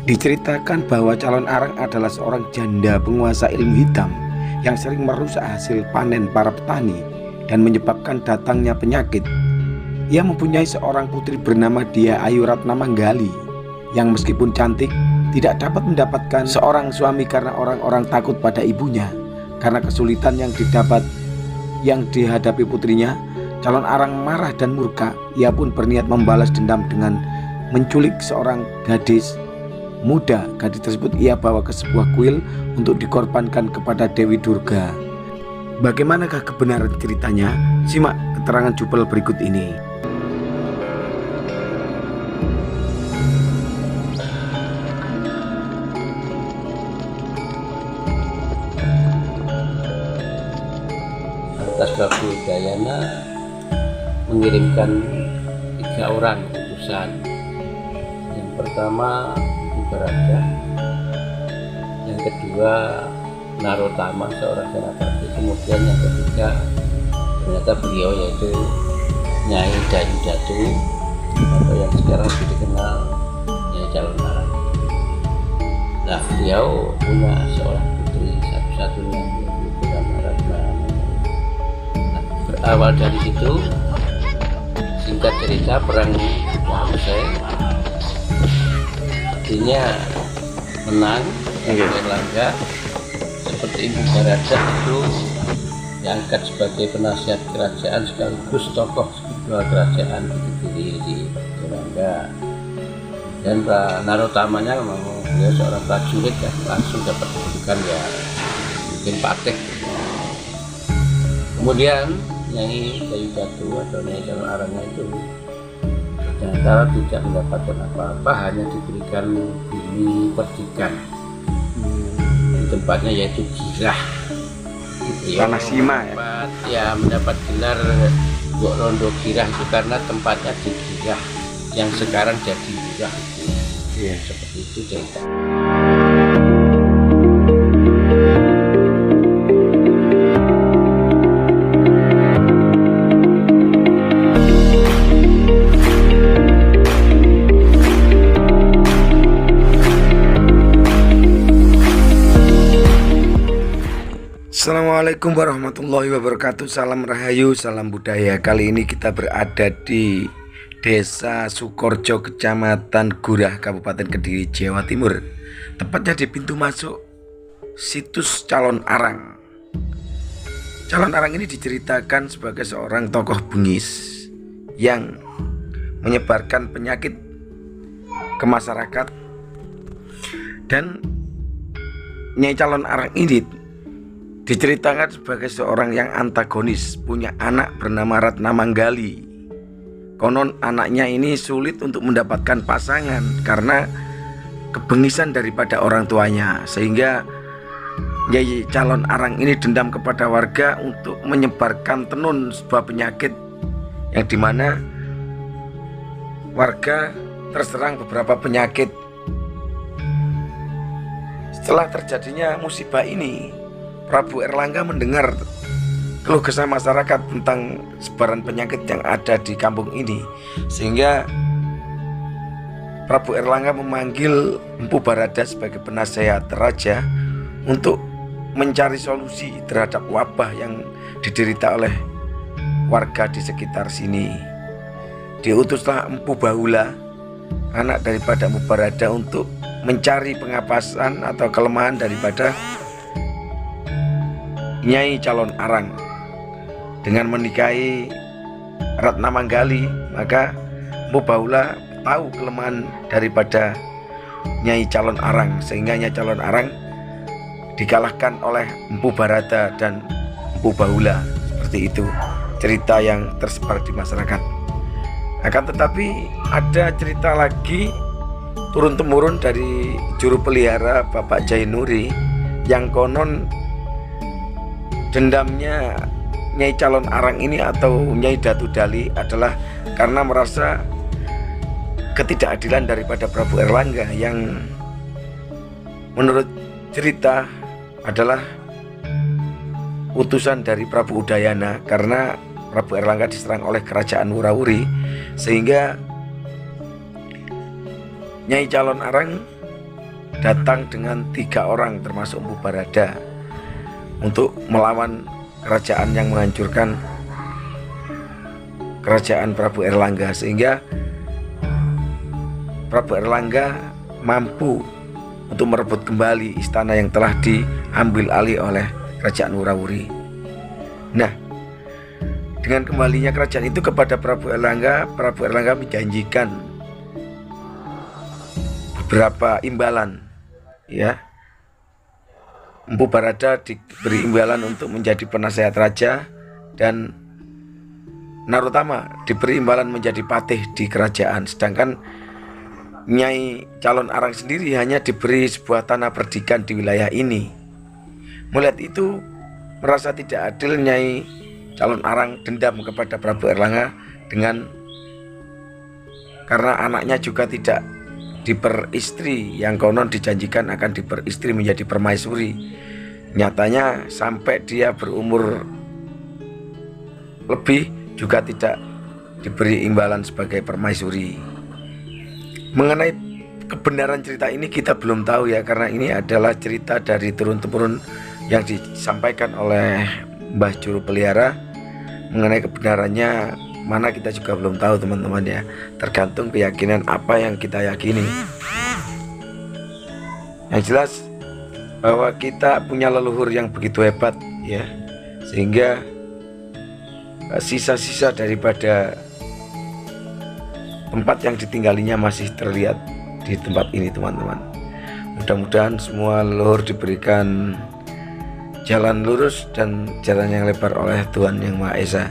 Diceritakan bahwa calon arang adalah seorang janda penguasa ilmu hitam yang sering merusak hasil panen para petani dan menyebabkan datangnya penyakit. Ia mempunyai seorang putri bernama Dia Ayu Ratna Manggali yang meskipun cantik tidak dapat mendapatkan seorang suami karena orang-orang takut pada ibunya. Karena kesulitan yang dihadapi putrinya, calon arang marah dan murka. Ia pun berniat membalas dendam dengan menculik seorang gadis muda. Gadis tersebut ia bawa ke sebuah kuil untuk dikorbankan kepada Dewi Durga. Bagaimanakah kebenaran ceritanya? Simak keterangan jupel berikut ini. Atas Prabu Udayana mengirimkan 3 orang utusan. Yang pertama Baraja, yang kedua Narotama seorang senapati, kemudian yang ketiga ternyata beliau yaitu Nyai Dayu Datu atau yang sekarang dikenal Nyai Calon Arang. Nah, beliau punya seorang putri satu-satunya yaitu bernama Ratna. Nah, berawal dari situ, singkat cerita, perang usai, artinya menang. Erlangga seperti Ibu Baraja itu diangkat sebagai penasihat kerajaan sekaligus tokoh spiritual kerajaan di Erlangga. Dan Narotamanya memang dia seorang prajurit yang langsung dapat julukan ya mungkin patih. Kemudian Nyai Dayu Datu atau Nyai Calon Arangnya itu ternyata tidak mendapatkan apa-apa, hanya diberikan bumi perdikan di tempatnya yaitu Girah. Tanah Sima ya mendapat gelar Mbok Rondo Girah itu karena tempatnya di Girah yang sekarang jadi Girah. Seperti itu cerita. Assalamualaikum warahmatullahi wabarakatuh. Salam Rahayu, salam budaya. Kali ini kita berada di Desa Sukorjo, Kecamatan Gurah, Kabupaten Kediri, Jawa Timur. Tepatnya di pintu masuk situs Calon Arang. Calon Arang ini diceritakan sebagai seorang tokoh bengis yang menyebarkan penyakit ke masyarakat. Dan Nyai Calon Arang ini diceritakan sebagai seorang yang antagonis, punya anak bernama Ratna Manggali. Konon anaknya ini sulit untuk mendapatkan pasangan karena kebengisan daripada orang tuanya, sehingga Nyai Calon Arang ini dendam kepada warga untuk menyebarkan tenun, sebuah penyakit yang dimana warga terserang beberapa penyakit. Setelah terjadinya musibah ini, Prabu Erlangga mendengar keluh kesah masyarakat tentang sebaran penyakit yang ada di kampung ini, sehingga Prabu Erlangga memanggil Empu Barada sebagai penasehat raja untuk mencari solusi terhadap wabah yang diderita oleh warga di sekitar sini. Diutuslah Empu Bahula, anak daripada Empu Barada, untuk mencari pengapasan atau kelemahan daripada Nyai Calon Arang. Dengan menikahi Ratna Manggali, maka Empu Bahula tahu kelemahan daripada Nyai Calon Arang, sehingga Nyai Calon Arang dikalahkan oleh Empu Barada dan Empu Bahula. Seperti itu cerita yang tersebar di masyarakat. Akan tetapi ada cerita lagi turun-temurun dari juru pelihara Bapak Jainuri, yang konon dendamnya Nyai Calon Arang ini atau Nyai Datu Dali adalah karena merasa ketidakadilan daripada Prabu Erlangga, yang menurut cerita adalah utusan dari Prabu Udayana, karena Prabu Erlangga diserang oleh kerajaan Wurawuri, sehingga Nyai Calon Arang datang dengan 3 orang termasuk Empu Barada untuk melawan kerajaan yang menghancurkan kerajaan Prabu Erlangga, sehingga Prabu Erlangga mampu untuk merebut kembali istana yang telah diambil alih oleh kerajaan Wurawuri. Nah, dengan kembalinya kerajaan itu kepada Prabu Erlangga menjanjikan beberapa imbalan, ya. Empu Barada diberi imbalan untuk menjadi penasehat raja, dan Narutama diberi imbalan menjadi patih di kerajaan, sedangkan Nyai Calon Arang sendiri hanya diberi sebuah tanah perdikan di wilayah ini. Melihat itu, merasa tidak adil, Nyai Calon Arang dendam kepada Prabu Erlangga karena anaknya juga tidak diperistri, yang konon dijanjikan akan diperistri menjadi permaisuri. Nyatanya sampai dia berumur lebih juga tidak diberi imbalan sebagai permaisuri. Mengenai kebenaran cerita ini kita belum tahu ya, karena ini adalah cerita dari turun-temurun yang disampaikan oleh Mbah Juru Pelihara. Mengenai kebenarannya mana kita juga belum tahu teman-teman ya, tergantung keyakinan apa yang kita yakini. Yang jelas bahwa kita punya leluhur yang begitu hebat ya, sehingga sisa-sisa daripada tempat yang ditinggalinya masih terlihat di tempat ini teman-teman. Mudah-mudahan semua leluhur diberikan jalan lurus dan jalan yang lebar oleh Tuhan Yang Maha Esa.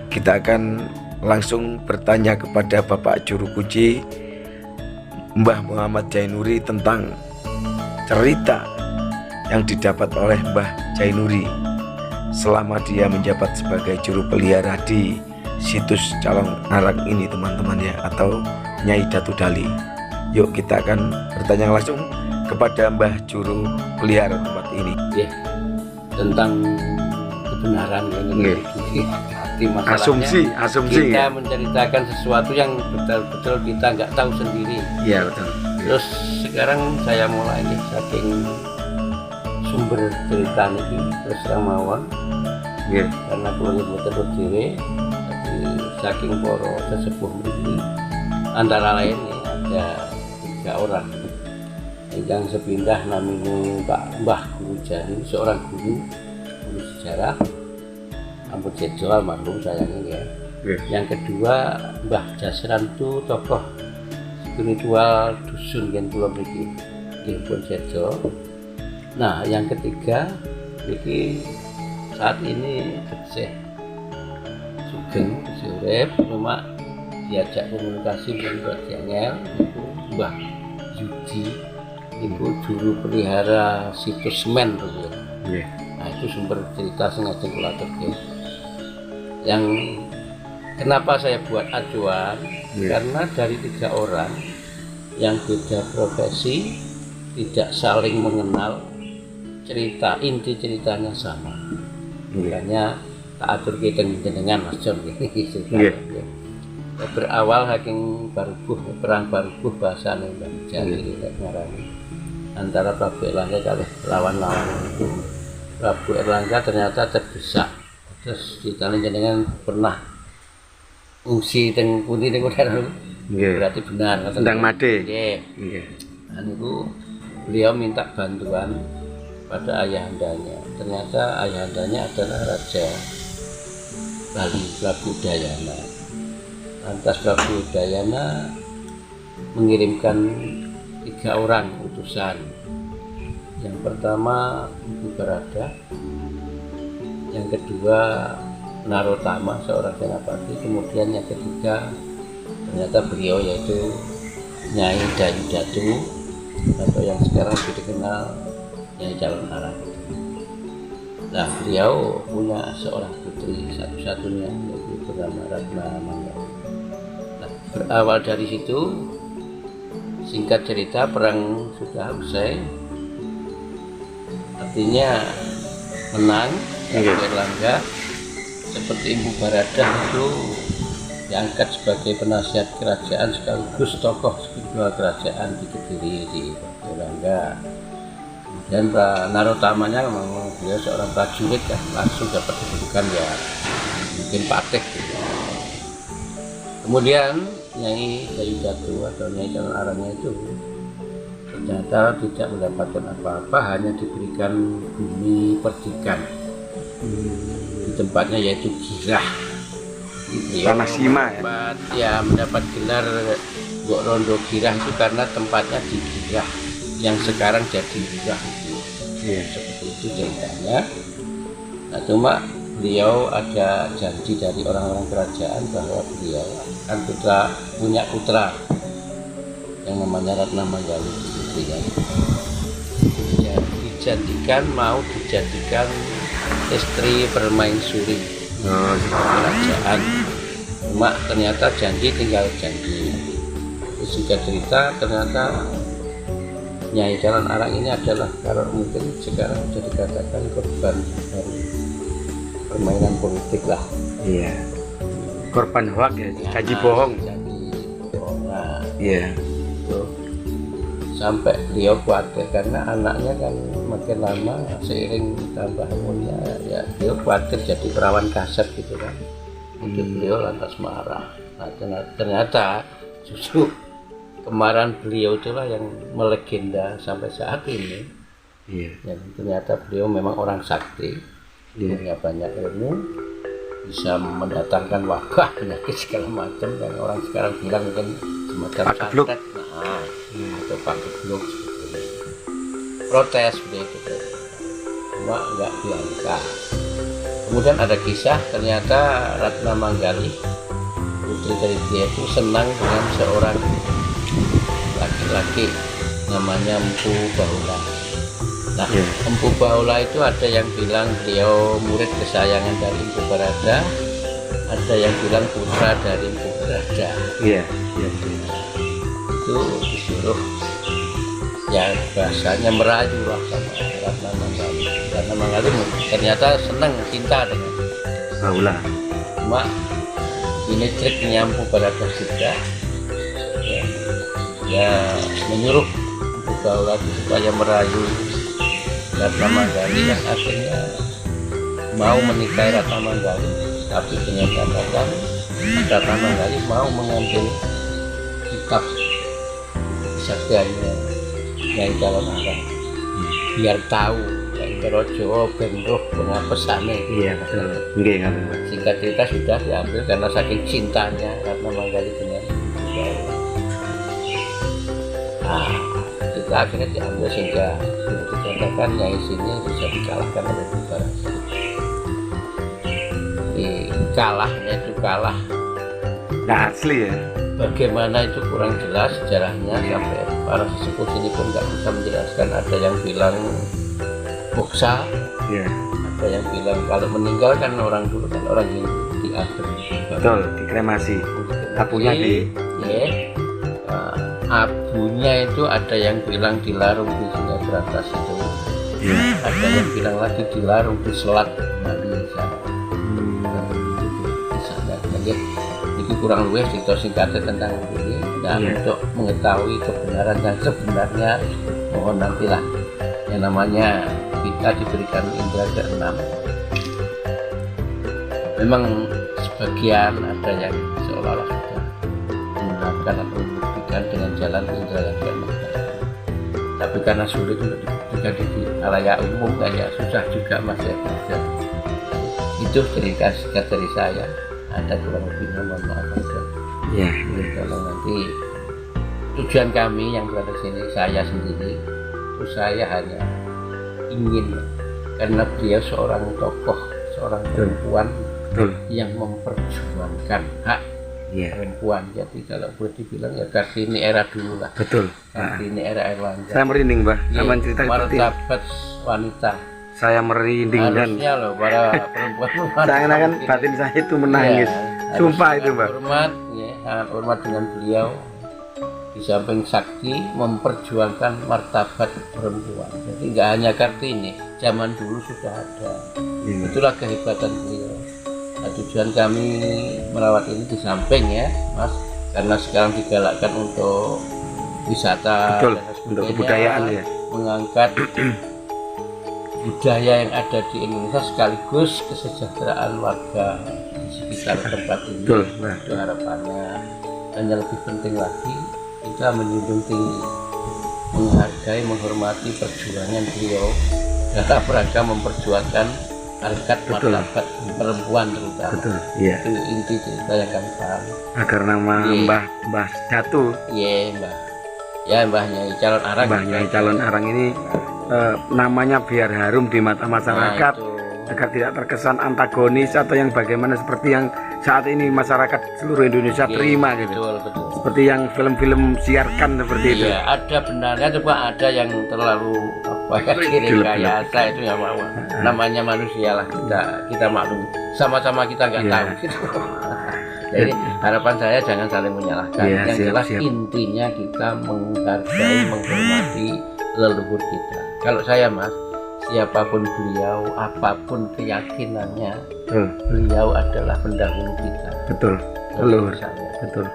Kita akan langsung bertanya kepada Bapak Juru Kunci Mbah Muhammad Jainuri tentang cerita yang didapat oleh Mbah Jainuri selama dia menjabat sebagai juru pelihara di situs Calon Arang ini teman-teman ya, atau Nyai Datu Dali. Yuk kita akan bertanya langsung kepada Mbah Juru Pelihara tempat ini ya, tentang kebenaran ini. Asumsi kita ya? Menceritakan sesuatu yang betul-betul kita nggak tahu sendiri. Iya betul. Terus sekarang saya mulai nih, saking sumber cerita ini terus terang mawon, karena keluarga betul diri, tapi saking poro sesepuh ini antara lain ada 3 orang yang sepindah namanya Pak Mbah Guru Jani, seorang guru sejarah, ampun Jejo almarhum sayangnya ya. Yang kedua Mbah Jasran itu tokoh spiritual dusun yang pulau mriki, ampun Jejo. Nah, yang ketiga ini saat ini Geseh Sugeng urip, cuma diajak komunikasi dengan Jangel itu Mbah Yudi, itu juru pelihara situs semen tuh ya. Nah, itu sumber cerita sengaja kula terke. Yang kenapa saya buat acuan, karena dari 3 orang yang beda profesi, tidak saling mengenal, cerita inti ceritanya sama. Makanya tak atur kita dengan Mas John gitu. Berawal saking perang Barubuh bahasane Mbah Jani ngarani antara Prabu Erlangga kali lawan-lawan itu. Prabu Erlangga ternyata terdesak, terus ditanya jenengan pernah ngungsi teng pundi teng udara. Berarti benar tentang Made. Nggih. Nah niku beliau minta bantuan pada ayahandanya. Ternyata ayahandanya adalah Raja Bali, Prabu Udayana. Lantas Prabu Udayana mengirimkan 3 orang utusan. Yang pertama Empu Barada, yang kedua Narotama seorang senapati, kemudian yang ketiga ternyata beliau yaitu Nyai Dayu Datu atau yang sekarang dikenal Nyai Calon Arang. Nah, beliau punya seorang putri satu-satunya yaitu bernama Ratna Mangga. Nah, berawal dari situ, singkat cerita perang sudah usai, artinya menang Erlangga. Seperti Empu Barada itu diangkat sebagai penasihat kerajaan sekaligus tokoh spiritual kerajaan di Kediri di Belanda. Dan narotamanya memang beliau seorang prajurit kan, langsung dapat kedudukan ya mungkin Patek gitu. Kemudian Nyai Kayu Batu atau Nyai Calon Arangnya itu ternyata tidak mendapatkan apa-apa, hanya diberikan bumi perdikan di tempatnya yaitu Girah. Tanah Sima ya mendapat gelar Mbok Rondo Girah itu karena tempatnya di Girah yang sekarang jadi Girah itu. Seperti itu ceritanya. Nah, cuma beliau ada janji dari orang-orang kerajaan bahwa beliau akan punya putra yang namanya Ratna Manggali. Mau dijadikan istri permaisuri kerajaan. Cuma ternyata janji tinggal janji. Terus juga cerita ternyata Nyai Calon Arang ini adalah kalau mungkin sekarang bisa dikatakan korban dari permainan politik lah. Iya. Korban hoak ya, janji bohong. Nah, iya. Itu sampai beliau khawatir karena anaknya kan makin lama seiring tambah umurnya ya beliau khawatir jadi perawan kasar gitu kan. Itu beliau lantas marah. Nah, ternyata justru kemarahan beliau itulah yang melegenda sampai saat ini. Yang ternyata beliau memang orang sakti, punya banyak ilmu, bisa mendatangkan wabah, penyakit segala macam, dan orang sekarang bilang mungkin semacam santet, atau pagebluk seperti itu. Protes begitu, cuma nggak diangkat. Kemudian ada kisah ternyata Ratna Manggali putri dari dia itu senang dengan seorang laki-laki namanya Empu Bahula. Nah, Empu Bahula itu ada yang bilang beliau murid kesayangan dari Empu Barada, ada yang bilang putra dari Empu Barada. Itu disuruh ya bahasanya merayu lah sama Ratna Manggali. Ratna Manggali ternyata senang cinta dengan Bahula. Cuma ini triknya Empu Barada juga. Ya menyuruh Empu Bahula supaya merayu Ratna Manggali yang akhirnya mau menikahi Ratna Manggali, tapi dengan catatan Ratna Manggali mau mengambil kitab saktianya Nyai Calon Arang biar tahu yang Jawa benroh dengan pesannya. Singkat cerita sudah diambil karena saking cintanya Ratna Manggali dengan Bahula. Nah, kita akhirnya diambil sehingga dikatakan Nyai sini bisa dikalahkan oleh Bubarada. Kalahnya itu kalah. Nah asli ya. Bagaimana itu kurang jelas sejarahnya, sampai para sesepuh sini pun nggak bisa menjelaskan. Ada yang bilang boksa, ada yang bilang kalau meninggal kan orang dulu kan orang Hindu diakhir. Betul, dikremasi. Abunya abunya itu ada yang bilang dilarung di Sungai Berantas itu, ada yang bilang lagi dilarung di Selat Bali sana. Jadi itu kurang lebih cerita singkatnya tentang ini. Dan untuk mengetahui kebenaran yang sebenarnya, mohon nantilah yang namanya kita diberikan indera keenam. Memang sebagian ada yang seolah-olah sudah menggunakan atau membuktikan dengan jalan indera yang keenam, tapi karena sulit untuk dibuktikan di halayak umum kayak susah juga Mas ya. Itu cerita singkat dari saya, ada kurang lebihnya mohon maaf aja. Kalau nanti tujuan kami yang berada di sini, saya sendiri itu saya hanya ingin, karena beliau seorang tokoh, seorang perempuan yang memperjuangkan hak perempuan. Jadi kalau boleh dibilang ya Kartini era dulu lah. Kartini era Erlangga. Saya merinding Mbah, sama cerita seperti martabat wanita. Saya merinding harusnya dan loh para perempuan. Saya kan batin saya itu menangis. Sumpah itu Mbah. Hormat, sangat hormat dengan beliau. Di samping sakti memperjuangkan martabat perempuan. Jadi nggak hanya Kartini, zaman dulu sudah ada. Itulah kehebatan beliau. Nah, tujuan kami merawat ini di samping ya Mas, karena sekarang digalakkan untuk wisata Betul, dan untuk sebagainya, kebudayaan ya. mengangkat budaya yang ada di Indonesia sekaligus kesejahteraan warga di sekitar tempat ini. Betul, nah. Itu harapannya. Dan yang lebih penting lagi, kita menjunjung tinggi, menghargai, menghormati perjuangan beliau dalam rangka memperjuangkan harkat martabat perempuan terutama. Betul, iya. Itu inti cerita yang kami paham. Agar nama Iya. Mbah Datu, Iya Mbah. Ya Mbah Nyai Calon Arang. Mbah Nyai Calon Arang ini namanya biar harum di mata masyarakat, Nah, itu. agar tidak terkesan antagonis atau yang bagaimana seperti yang saat ini masyarakat seluruh Indonesia Iya, terima gitu. Betul, betul. Seperti yang film-film siarkan seperti itu. Iya, ada benarnya coba ada yang terlalu apa ya direkayasa itu ya mau. Namanya manusia lah, kita maklum. Sama-sama kita nggak Iya. tahu gitu. Jadi harapan saya jangan saling menyalahkan. Iya, Yang siap, jelas siap. intinya kita menghargai, menghormati leluhur kita. Kalau saya Mas, siapapun beliau, apapun keyakinannya, Betul, beliau adalah pendahulu kita. betul, Kalau leluhur, saya, betul.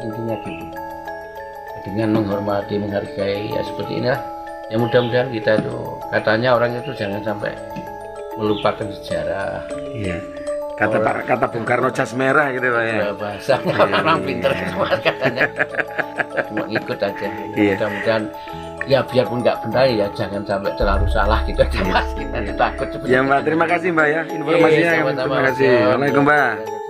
intinya gitu. Dengan menghormati, menghargai ya seperti inilah. Ya mudah-mudahan kita itu, katanya orang itu jangan sampai melupakan sejarah. Iya. Kata Bung Karno jas merah gitu Pak ya. Ya, bahasanya orang pinter semua katanya. Cuma ngikut aja. Iya. Mudah-mudahan ya biarpun nggak benar ya jangan sampai terlalu salah gitu aja Mas. Kita takut seperti Ya Mbak, terima kasih Mbak ya informasinya. Iya, sama-sama, Terima kasih. Mas. Waalaikumsalam Mbak.